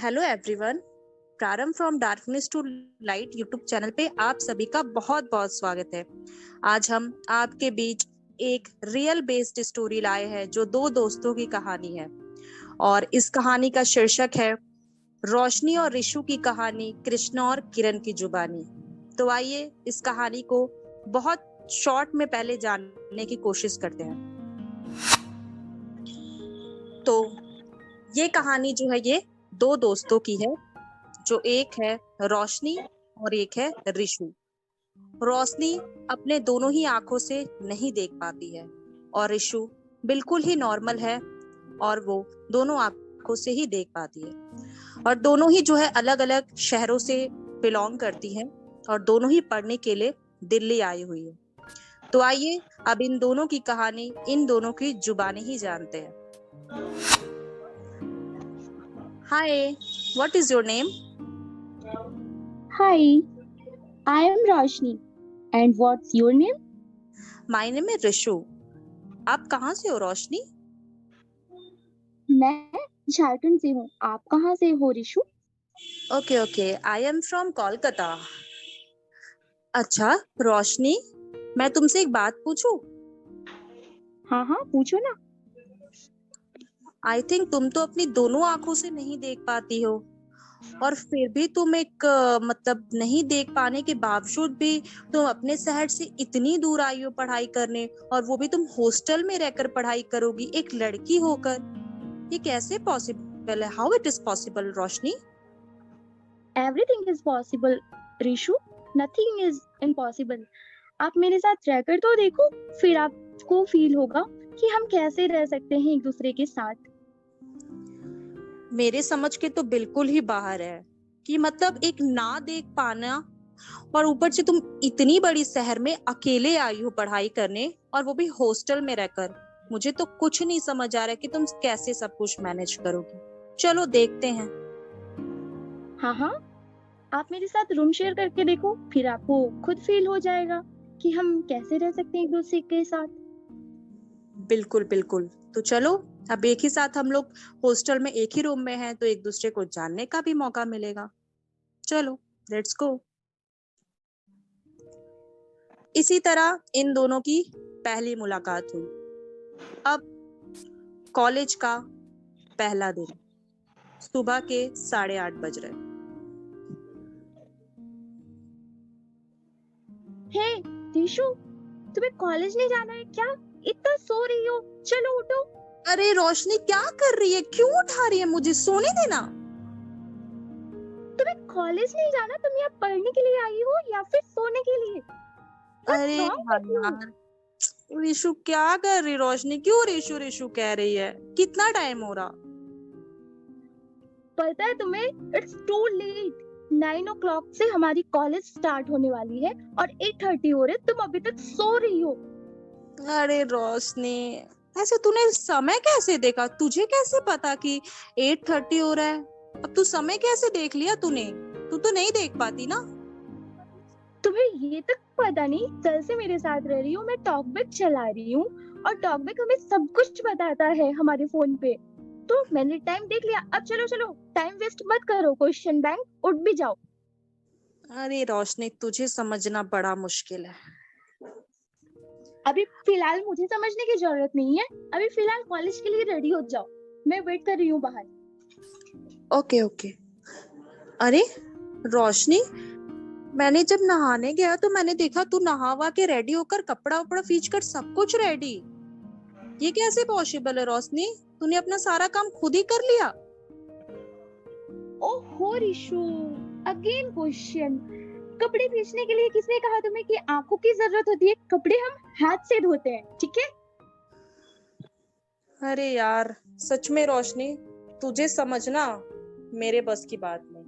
Hello everyone. प्रारंभ from darkness to light YouTube channel पे आप सभी का बहुत बहुत स्वागत है। आज हम आपके बीच एक रियल बेस्ड स्टोरी लाए हैं जो दो दोस्तों की कहानी है और इस कहानी का शीर्षक है रोशनी और रिशु की कहानी, कृष्णा और किरण की जुबानी। तो आइए इस कहानी को बहुत शॉर्ट में पहले जानने की कोशिश करते हैं। तो ये कहानी जो है ये दो दोस्तों की है, जो एक है रोशनी और एक है रिशु। रोशनी अपने दोनों ही आंखों से नहीं देख पाती है और रिशु बिल्कुल ही नॉर्मल है और वो दोनों आंखों से ही देख पाती है और दोनों ही जो है अलग अलग शहरों से बिलोंग करती हैं और दोनों ही पढ़ने के लिए दिल्ली आई हुई है। तो आइए अब इन दोनों की कहानी, इन दोनों की जुबानी ही जानते हैं। Hi, what is your name? Hi, I am Roshni. And what's your name? My name is Rishu. आप कहाँ से हो रोशनी? मैं झारखंड से हूँ। आप कहाँ से हो Rishu? Okay, I am from Kolkata. अच्छा रोशनी, मैं तुमसे एक बात पूछूं? हाँ पूछो ना। आई थिंक तुम तो अपनी दोनों आंखों से नहीं देख पाती हो और फिर भी तुम एक मतलब नहीं देख पाने के बावजूद भी तुम अपने शहर से इतनी दूर आई हो पढ़ाई करने, और वो भी तुम हॉस्टल में रहकर पढ़ाई करोगी एक लड़की होकर। ये कैसे पॉसिबल है? How it is possible Roshni? Everything is possible, Rishu. Nothing is impossible. आप मेरे साथ रहकर तो देखो, फिर आपको फील होगा कि हम कैसे रह सकते हैं एक दूसरे के साथ। मेरे समझ के तो बिल्कुल ही बाहर है कि मतलब एक ना देख पाना और ऊपर से तुम इतनी बड़ी शहर में अकेले आई हो पढ़ाई करने, और वो भी हॉस्टल में रहकर। मुझे तो कुछ नहीं समझ आ रहा कि तुम कैसे सब कुछ मैनेज करोगी। चलो देखते हैं। हाँ, आप मेरे साथ रूम शेयर करके देखो, फिर आपको खुद फील हो जाएगा कि हम कैसे रह सकते हैं एक दूसरे के साथ। बिल्कुल बिल्कुल। तो चलो, अब एक ही साथ हम लोग हॉस्टल में एक ही रूम में हैं तो एक दूसरे को जानने का भी मौका मिलेगा। चलो लेट्स गो। इसी तरह इन दोनों की पहली मुलाकात हुई। अब कॉलेज का पहला दिन, सुबह के 8:30 बज रहे। हे रिशु, तुम्हें कॉलेज नहीं जाना है क्या? इतना सो रही हो, चलो उठो। अरे रोशनी, क्या कर रही है? क्यों उठा रही है मुझे? सोने देना। तुम्हें कॉलेज नहीं जाना? तुम यहाँ पढ़ने के लिए आई हो या फिर सोने के लिए? अरे यार, रिशु क्या कर रही? रोशनी क्यों रिशु रिशु कह रही है? कितना टाइम हो रहा? पता है तुम्हें, इट्स टू लेट। 9 o'clock से हमारी कॉलेज स्टार्ट होने वाली है और 8:30 हो रहे, तुम अभी तक सो रही हो। अरे रोशनी, ऐसे तूने समय कैसे देखा? तुझे कैसे पता कि 8:30 हो रहा है? अब तू समय कैसे देख लिया तूने? तू तो नहीं देख पाती ना। तुम्हें ये तक पता नहीं, कल से मेरे साथ रह रही हूँ, मैं टॉकबैक चला रही हूँ और टॉकबैक हमें सब कुछ बताता है हमारे फोन पे। तो मैंने टाइम देख लिया, अब चलो चलो, टाइम वेस्ट मत करो। क्वेश्चन बैंक, उठ भी जाओ। अरे रोशनी, तुझे समझना बड़ा मुश्किल है। अभी फिलहाल मुझे समझने की जरूरत नहीं है, अभी फिलहाल कॉलेज के लिए रेडी हो जाओ, मैं वेट कर रही हूँ बाहर। ओके। अरे रोशनी, मैंने जब नहाने गया तो मैंने देखा तू नहावा के रेडी होकर कपड़ा उपड़ा खींच कर सब कुछ रेडी। ये कैसे पॉसिबल है रोशनी? तूने अपना सारा काम खुद ही कर लिया? ओहो रिशु, अगेन क्वेश्चन। कपड़े भींचने के लिए किसने कहा तुम्हें कि आंखों की जरूरत होती है? कपड़े हम हाथ से धोते हैं, ठीक है? अरे यार सच में रोशनी, तुझे समझना मेरे बस की बात नहीं।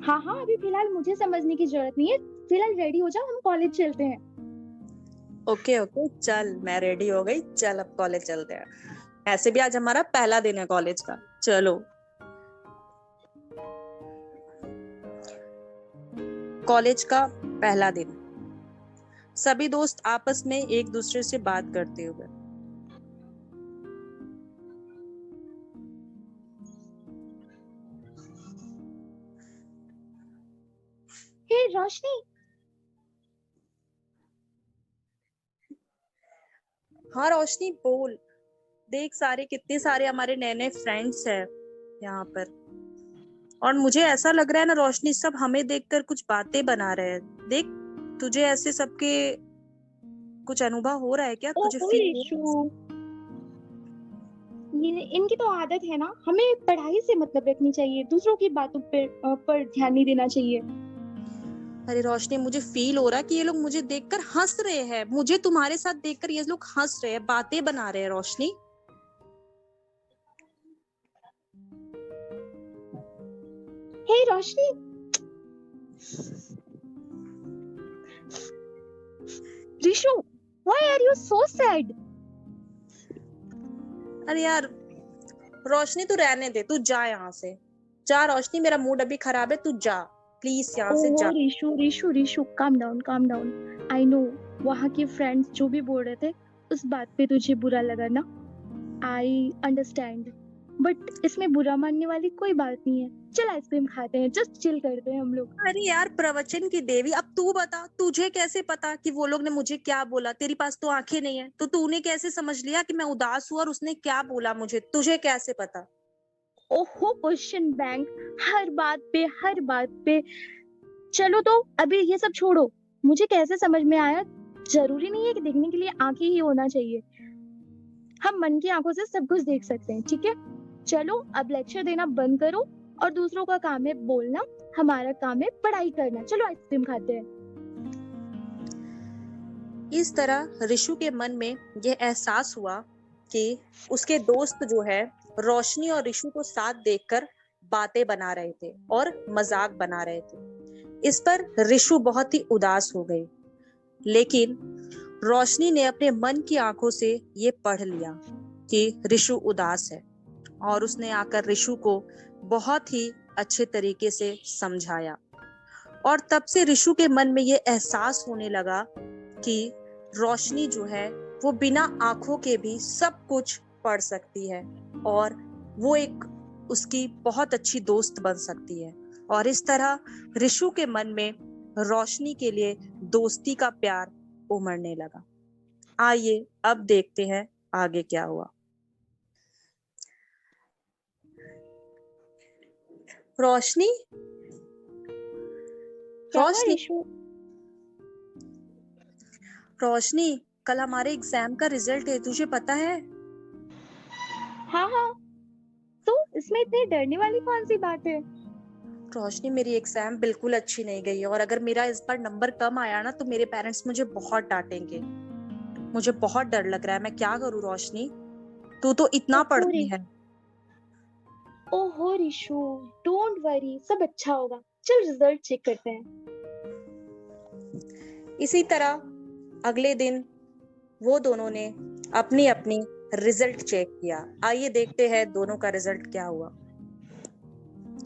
हाँ, अभी फिलहाल मुझे समझने की जरूरत नहीं है, फिलहाल रेडी हो जाओ, हम कॉलेज चलते हैं। ओके चल, मैं रेडी हो गई। चल अब कॉलेज चलते हैं। ऐसे भी आज हमारा पहला दिन है कॉलेज का। चलो। कॉलेज का पहला दिन, सभी दोस्त आपस में एक दूसरे से बात करते हुए। रोशनी। हाँ रोशनी बोल। देख कितने सारे हमारे नए नए फ्रेंड्स हैं यहाँ पर, और मुझे ऐसा लग रहा है ना रोशनी, सब हमें देखकर कुछ बातें बना रहे हैं। देख, तुझे ऐसे सबके कुछ अनुभव हो रहा है क्या? तुझे ओहो फील हो रहा रिशु, ये इनकी तो आदत है ना, हमें पढ़ाई से मतलब रखनी चाहिए, दूसरों की बातों पर ध्यान नहीं देना चाहिए। है? अरे रोशनी, मुझे फील हो रहा है कि ये लोग मुझे देखकर हंस रहे हैं। मुझे तुम्हारे साथ देखकर ये लोग हंस रहे हैं, बातें बना रहे हैं रोशनी। हे रोशनी, Rishu, why are you so sad? अरे यार रोशनी, तू रहने दे, तू जा यहाँ से। जा रोशनी, मेरा मूड अभी खराब है, तू जा प्लीज यहाँ से ओहो जा। Rishu Rishu Rishu, calm down calm down. I know वहाँ के फ्रेंड्स जो भी बोल रहे थे उस बात पे तुझे बुरा लगा ना, आई अंडरस्टैंड, बट इसमें बुरा मानने वाली कोई बात नहीं है। चल आइसक्रीम खाते हैं, जस्ट चिल करते हैं हम लोग। अरे यार प्रवचन की देवी, अब तू बता, तुझे कैसे पता कि वो लोग ने मुझे क्या बोला? तेरे पास तो आंखें नहीं है, तो तूने कैसे समझ लिया कि मैं उदास हूँ और उसने क्या बोला मुझे? तुझे कैसे पता? ओहो क्वेश्चन बैंक, हर बात पे। चलो तो अभी ये सब छोड़ो, मुझे कैसे समझ में आया, जरूरी नहीं है कि देखने के लिए आंखें ही होना चाहिए, हम मन की आंखों से सब कुछ देख सकते हैं, ठीक है? चलो अब लेक्चर देना बंद करो, और दूसरों का काम है बोलना, हमारा काम है पढ़ाई करना। चलो आइसक्रीम खाते हैं। इस तरह ऋषु के मन में यह एहसास हुआ कि उसके दोस्त जो है रोशनी और ऋषु को साथ देखकर बातें बना रहे थे और मजाक बना रहे थे। इस पर ऋषु बहुत ही उदास हो गई, लेकिन रोशनी ने अपने मन की आंखों से ये पढ़ लिया कि ऋषु उदास है, और उसने आकर ऋषु को बहुत ही अच्छे तरीके से समझाया। और तब से ऋषु के मन में ये एहसास होने लगा कि रोशनी जो है वो बिना आंखों के भी सब कुछ पढ़ सकती है, और वो एक उसकी बहुत अच्छी दोस्त बन सकती है। और इस तरह ऋषु के मन में रोशनी के लिए दोस्ती का प्यार उमड़ने लगा। आइए अब देखते हैं आगे क्या हुआ। रोशनी, क्या हुआ रोशनी, रिशु? रोशनी, कल हमारे एग्जाम का रिजल्ट है, तुझे पता है? हाँ हाँ, तो इसमें इतनी डरने वाली कौन सी बात है? रोशनी, मेरी एग्जाम बिल्कुल अच्छी नहीं गई है, और अगर मेरा इस बार नंबर कम आया ना तो मेरे पेरेंट्स मुझे बहुत डांटेंगे। मुझे बहुत डर लग रहा है, मैं क्या करूँ रोशनी? तू तो इतना ओहो पढ़ती है। ओहो रिशु, डोंट वरी, सब अच्छा होगा। चल रिजल्ट चेक करते हैं। इसी तरह अगले दिन वो दोनों ने अपनी अपनी रिजल्ट चेक किया। आइए देखते हैं दोनों का रिजल्ट क्या हुआ।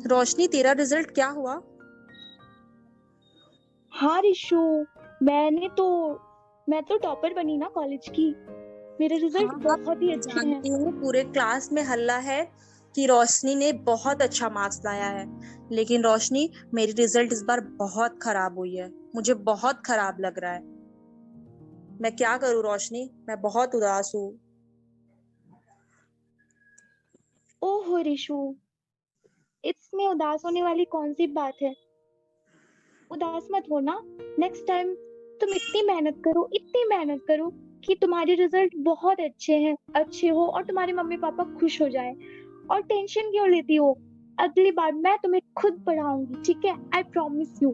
रोशनी, तेरा रिजल्ट क्या हुआ? हाँ रिशु, मैं तो टॉपर बनी ना कॉलेज की, मेरे रिजल्ट हाँ हाँ, बहुत ही मैं अच्छे हैं। जानती हूँ, पूरे क्लास में हल्ला है कि रोशनी ने बहुत अच्छा मार्क्स लाया है, लेकिन रोशनी, मेरी रिजल्ट इस बार बहुत खराब हुई है। मुझे बहुत खराब लग रहा है। मैं क्या करूँ रोशनी? मैं बहुत उदास हूँ। ओहो रिशु, इसमें उदास होने वाली कौन सी बात है? उदास मत हो ना, नेक्स्ट टाइम तुम इतनी मेहनत करो कि तुम्हारे रिजल्ट बहुत अच्छे हो और तुम्हारे मम्मी पापा खुश हो जाए। और टेंशन क्यों लेती हो? अगली बार मैं तुम्हें खुद पढ़ाऊंगी, ठीक है? I promise you.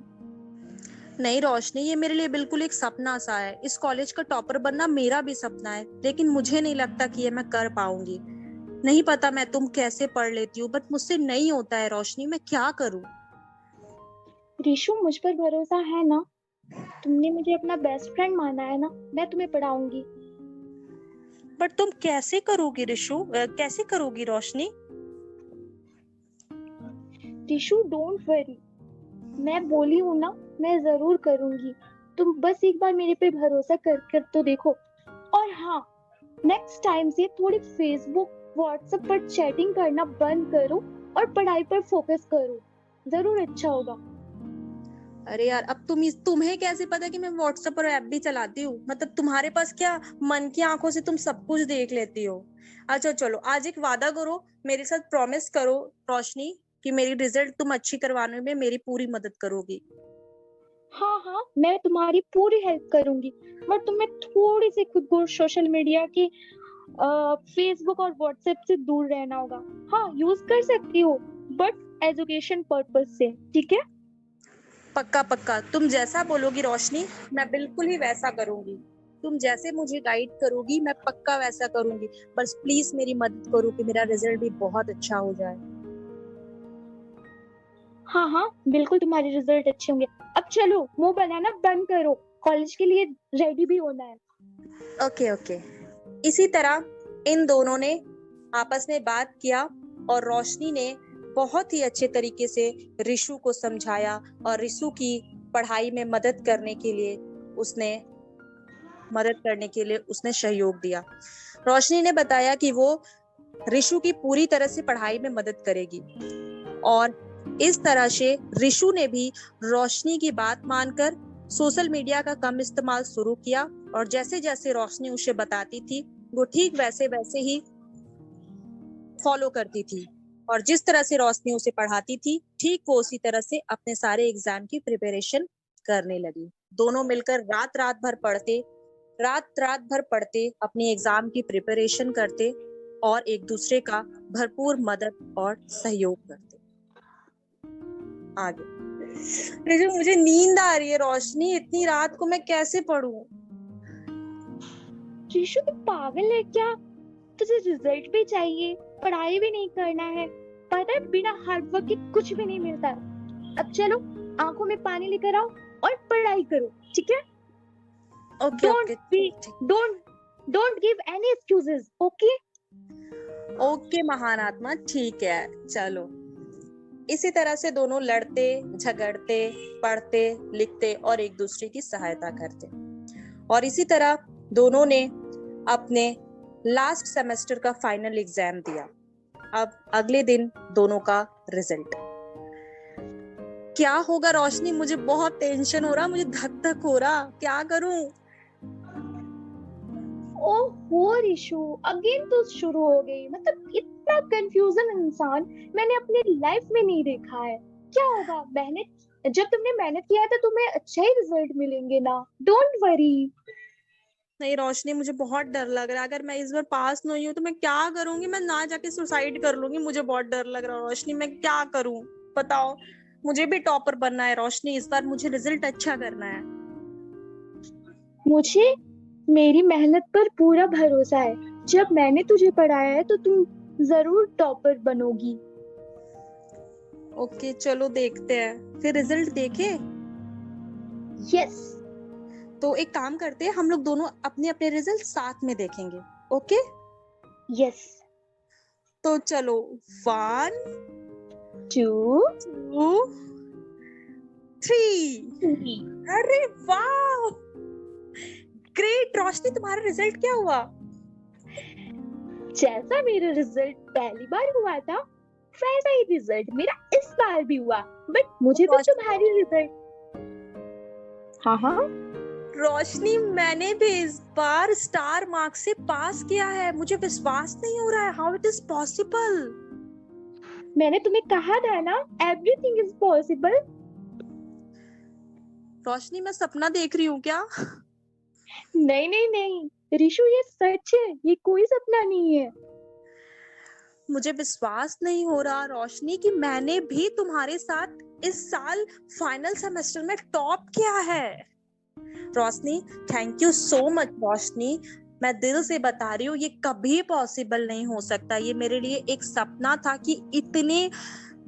नहीं रोशनी, ये मेरे लिए बिल्कुल एक सपना सा है। इस कॉलेज का टॉपर बनना मेरा भी सपना है, लेकिन मुझे नहीं लगता कि ये मैं कर पाऊंगी। नहीं पता मैं तुम कैसे पढ़ लेती हो, बट मुझसे नहीं होता है रोशनी, मैं क्या करूँ? रिशु, मुझ पर भरोसा है ना? तुमने मुझे अपना बेस्ट फ्रेंड माना है ना, मैं तुम्हें पढ़ाऊंगी। बट तुम कैसे करोगी रिशु? कैसे करोगी रोशनी? रिशु डोंट वरी, मैं बोली हूँ ना, मैं जरूर करूंगी। तुम बस एक बार मेरे पे भरोसा कर तो देखो। और हाँ, नेक्स्ट टाइम से थोड़ी फेसबुक व्हाट्सएप पर चैटिंग करना बंद करो और पढ़ाई पर फोकस करो, जरूर अच्छा होगा। अरे यार, अब तुम्हें कैसे पता कि मैं व्हाट्सएप और ऐप भी चलाती हूँ? मतलब तुम्हारे पास क्या मन की आंखों से तुम सब कुछ देख लेती हो? अच्छा चलो, आज एक वादा करो, मेरे साथ प्रॉमिस करो रोशनी, कि मेरी रिजल्ट तुम अच्छी करवाने में मेरी पूरी मदद करोगी। हाँ हाँ, मैं तुम्हारी पूरी हेल्प करूंगी, बट तुम्हें थोड़ी सी खुद को सोशल मीडिया की फेसबुक और व्हाट्सएप से दूर रहना होगा। हाँ, यूज कर सकती हो, बट एजुकेशन पर्पस से, ठीक है? पक्का पक्का, तुम जैसा बोलोगी रोशनी, मैं बिल्कुल ही वैसा करूंगी। तुम जैसे मुझे गाइड करोगी मैं पक्का वैसा करूंगी। बस प्लीज मेरी मदद करो कि मेरा रिजल्ट भी बहुत अच्छा हो जाए। हाँ हाँ, बिल्कुल तुम्हारे रिजल्ट अच्छे होंगे। अब चलो, मुंह बनाना बंद करो, कॉलेज के लिए रेडी भी होना है। Okay okay. इसी तरह इन दोनों ने आपस में बात किया और रोशनी ने बहुत ही अच्छे तरीके से रिशु को समझाया और रिशु की पढ़ाई में मदद करने के लिए उसने सहयोग दिया। रोशनी ने बताया कि वो रिशु की पूरी तरह से पढ़ाई में मदद करेगी और इस तरह से रिशु ने भी रोशनी की बात मानकर सोशल मीडिया का कम इस्तेमाल शुरू किया और जैसे जैसे रोशनी उसे बताती थी वो ठीक वैसे वैसे ही फॉलो करती थी और जिस तरह से रोशनी उसे पढ़ाती थी ठीक वो उसी तरह से अपने सारे एग्जाम की प्रिपरेशन करने लगी। दोनों मिलकर रात रात भर पढ़ते, अपनी एग्जाम की प्रिपरेशन करते और एक दूसरे का भरपूर मदद और सहयोग करते। आगे लेकिन मुझे नींद आ रही है रोशनी, इतनी रात को मैं कैसे पढूं? ऋषु, तू पागल है क्या? तुझे रिजल्ट भी चाहिए, पढ़ाई भी नहीं करना है। पता है, बिना हार्ड वर्क के कुछ भी नहीं मिलता। अब चलो, आंखों में पानी लेकर आओ और पढ़ाई करो, ठीक है? Okay okay don't don't give any excuses, okay? Okay महान आत्मा, ठीक है चलो। इसी तरह से दोनों लड़ते झगड़ते, पढ़ते लिखते और एक दूसरे की सहायता करते और इसी तरह दोनों ने अपने लास्ट सेमेस्टर का फाइनल एग्जाम दिया। अब अगले दिन दोनों का रिजल्ट क्या होगा रोशनी? मुझे बहुत टेंशन हो रहा, मुझे धक धक हो रहा, क्या करूं? ओहो ऋषु, अगेन तो शुरू हो गई। मतलब इतना कंफ्यूजन इंसान मैंने अपनी लाइफ में नहीं देखा है। क्या होगा? मेहनत, जब तुमने मेहनत किया था तुम्हें अच्छा ही रिजल्ट मिलेंगे ना, डोंट वरी। नहीं रोशनी, मुझे बहुत डर लग रहा है। अगर मैं इस बार पास नहीं हूँ तो मैं क्या करूंगी? मैं ना जाके सुसाइड कर लूंगी। मुझे बहुत डर लग रहा है रोशनी, मैं क्या करूं बताओ? मुझे भी टॉपर बनना है रोशनी, इस बार मुझे रिजल्ट अच्छा करना है। मुझे मेरी मेहनत पर पूरा भरोसा है। जब मैंने तुझे पढ़ाया है तो तुम जरूर टॉपर बनोगी। ओके चलो देखते हैं, फिर रिजल्ट देखे। यस। तो एक काम करते हैं, हम लोग दोनों अपने अपने रिजल्ट साथ में देखेंगे। Okay yes. तो चलो, 1 2 2 3। 3। अरे वाह, ग्रेट रोशनी, तुम्हारा रिजल्ट क्या हुआ? जैसा मेरा रिजल्ट पहली बार हुआ था वैसा ही रिजल्ट मेरा इस बार भी हुआ। बट मुझे भी तुम्हारी रिजल्ट। हाँ हाँ, रोशनी, मैंने भी इस बार स्टार मार्क्स से पास किया है। मुझे विश्वास नहीं हो रहा है, हाउ इट इज पॉसिबल? मैंने तुम्हें कहा था ना, एवरीथिंग इज पॉसिबल। रोशनी, मैं सपना देख रही हूँ क्या? नहीं नहीं नहीं ऋषु, ये सच है, ये कोई सपना नहीं है। मुझे विश्वास नहीं हो रहा रोशनी कि मैंने भी तुम्हारे साथ इस साल फाइनल सेमेस्टर में टॉप किया है। रोशनी, थैंक यू सो मच रोशनी। मैं दिल से बता रही हूँ, ये कभी पॉसिबल नहीं हो सकता। ये मेरे लिए एक सपना था कि इतने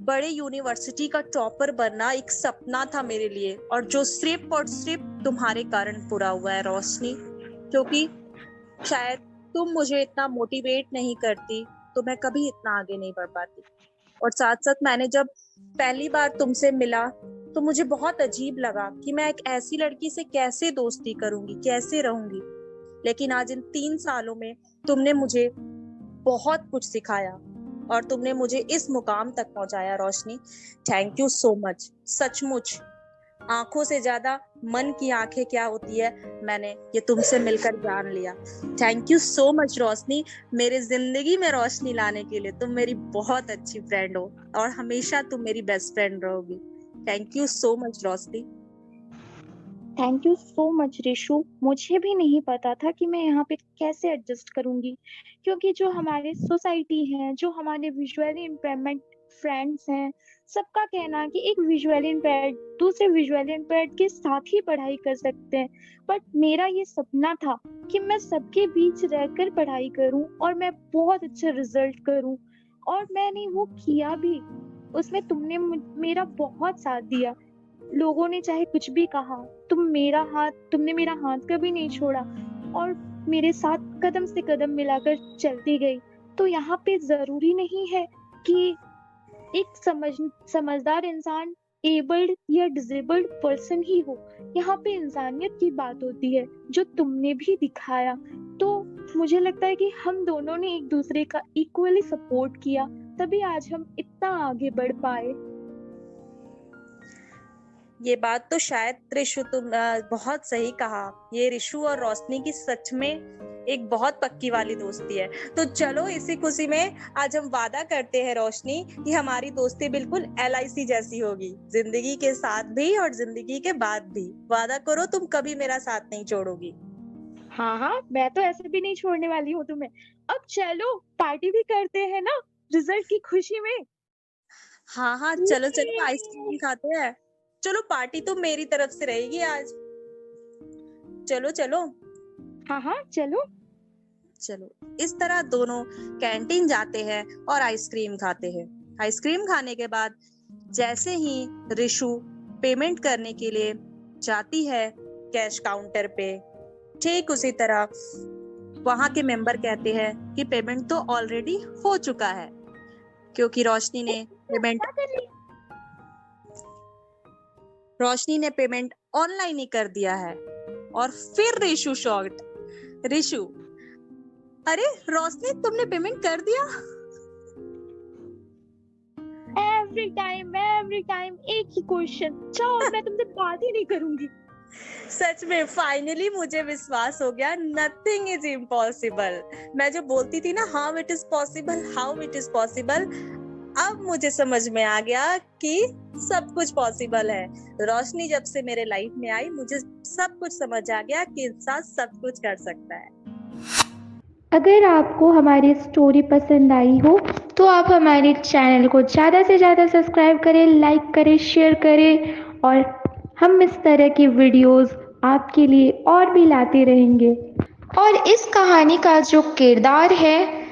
बड़े यूनिवर्सिटी का टॉपर बनना एक सपना था मेरे लिए, और जो सिर्फ और सिर्फ तुम्हारे कारण पूरा हुआ है रोशनी। क्योंकि शायद तुम मुझे इतना मोटिवेट नहीं करती तो मैं कभी इतना आगे नहीं बढ़ पाती। और साथ साथ मैंने जब पहली बार तुमसे मिला तो मुझे बहुत अजीब लगा कि मैं एक ऐसी लड़की से कैसे दोस्ती करूंगी, कैसे रहूंगी। लेकिन आज इन 3 सालों में तुमने मुझे बहुत कुछ सिखाया और तुमने मुझे इस मुकाम तक पहुंचाया रोशनी। थैंक यू सो मच, सचमुच आंखों से ज्यादा मन की आंखें क्या होती है, मैंने ये तुमसे मिलकर जान लिया। थैंक यू सो मच रोशनी, मेरे जिंदगी में रोशनी लाने के लिए। तुम मेरी बहुत अच्छी फ्रेंड हो और हमेशा तुम मेरी बेस्ट फ्रेंड रहोगी। Thank you so much Roshni. Thank you so much Rishu. मुझे भी नहीं पता था कि मैं यहाँ पे कैसे एडजस्ट करूंगी, क्योंकि जो हमारे सोसाइटी है, जो हमारे विजुअली इम्पेयरमेंट फ्रेंड्स हैं, सबका कहना है कि एक विजुअली इम्पेयर्ड दूसरे विजुअली इम्पेयर्ड के साथ ही पढ़ाई कर सकते हैं। बट मेरा ये सपना था कि मैं सबके बीच रहकर पढ़ाई करूं और मैं बहुत अच्छा रिजल्ट करूं, और मैंने वो किया भी। उसमें मेरा बहुत साथ दिया। लोगों ने चाहे कुछ भी कहा, तुमने मेरा हाथ कभी नहीं छोड़ा और मेरे साथ कदम से कदम मिलाकर चलती गई। तो यहाँ पे जरूरी नहीं है कि एक समझदार इंसान एबल्ड या डिसेबल्ड पर्सन ही हो। यहाँ पे इंसानियत की बात होती है, जो तुमने भी दिखाया। तो मुझे लगता है कि हम दोनों ने एक दूसरे का इक्वली सपोर्ट किया, तभी आज हम इतना आगे बढ़ पाए। ये बात तो शायद रिशु तुम बहुत सही कहा। ये रिशु और रोशनी की सच में एक बहुत पक्की वाली दोस्ती है। तो चलो इसी खुशी में आज हम वादा करते हैं रोशनी कि हमारी दोस्ती बिल्कुल LIC जैसी होगी, जिंदगी के साथ भी और जिंदगी के बाद भी। वादा करो तुम कभी मेरा साथ नहीं छोड़ोगी। हाँ हाँ, मैं तो ऐसे भी नहीं छोड़ने वाली हूँ तुम्हें। अब चलो पार्टी भी करते हैं ना, रिजल्ट की खुशी में। हाँ हाँ, चलो चलो आइसक्रीम खाते हैं। चलो पार्टी तो मेरी तरफ से रहेगी आज। चलो चलो। हाँ हाँ चलो। चलो इस तरह दोनों कैंटीन जाते हैं और आइसक्रीम खाते हैं। आइसक्रीम खाने के बाद जैसे ही रिशु पेमेंट करने के लिए जाती है कैश काउंटर पे, ठीक उसी तरह वहां के मेंबर कहते हैं कि पेमेंट तो ऑलरेडी हो चुका है, क्योंकि रोशनी ने पेमेंट ऑनलाइन ही कर दिया है। और फिर रिशु शॉक्ड। रिशु, अरे रोशनी तुमने पेमेंट कर दिया? एवरी टाइम एक ही क्वेश्चन। चलो मैं तुमसे बात ही नहीं करूंगी। सच में फाइनली मुझे विश्वास हो गया, नथिंग इज इम्पॉसिबल। मैं जो बोलती थी ना हाउ इट इज पॉसिबल, अब मुझे समझ में आ गया कि सब कुछ पॉसिबल है। रोशनी जब से मेरे लाइफ में आई, मुझे सब कुछ समझ आ गया कि इंसान सब कुछ कर सकता है। अगर आपको हमारी स्टोरी पसंद आई हो तो आप हमारे चैनल को ज़्यादा से ज़्यादा सब्सक्राइब करें, लाइक करें, शेयर करें, और हम इस तरह की वीडियोस आपके लिए और भी लाते रहेंगे। और इस कहानी का जो किरदार है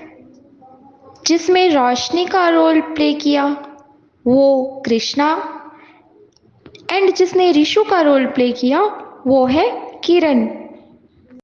जिसमें रोशनी का रोल प्ले किया वो कृष्णा, एंड जिसने रिशु का रोल प्ले किया वो है किरण।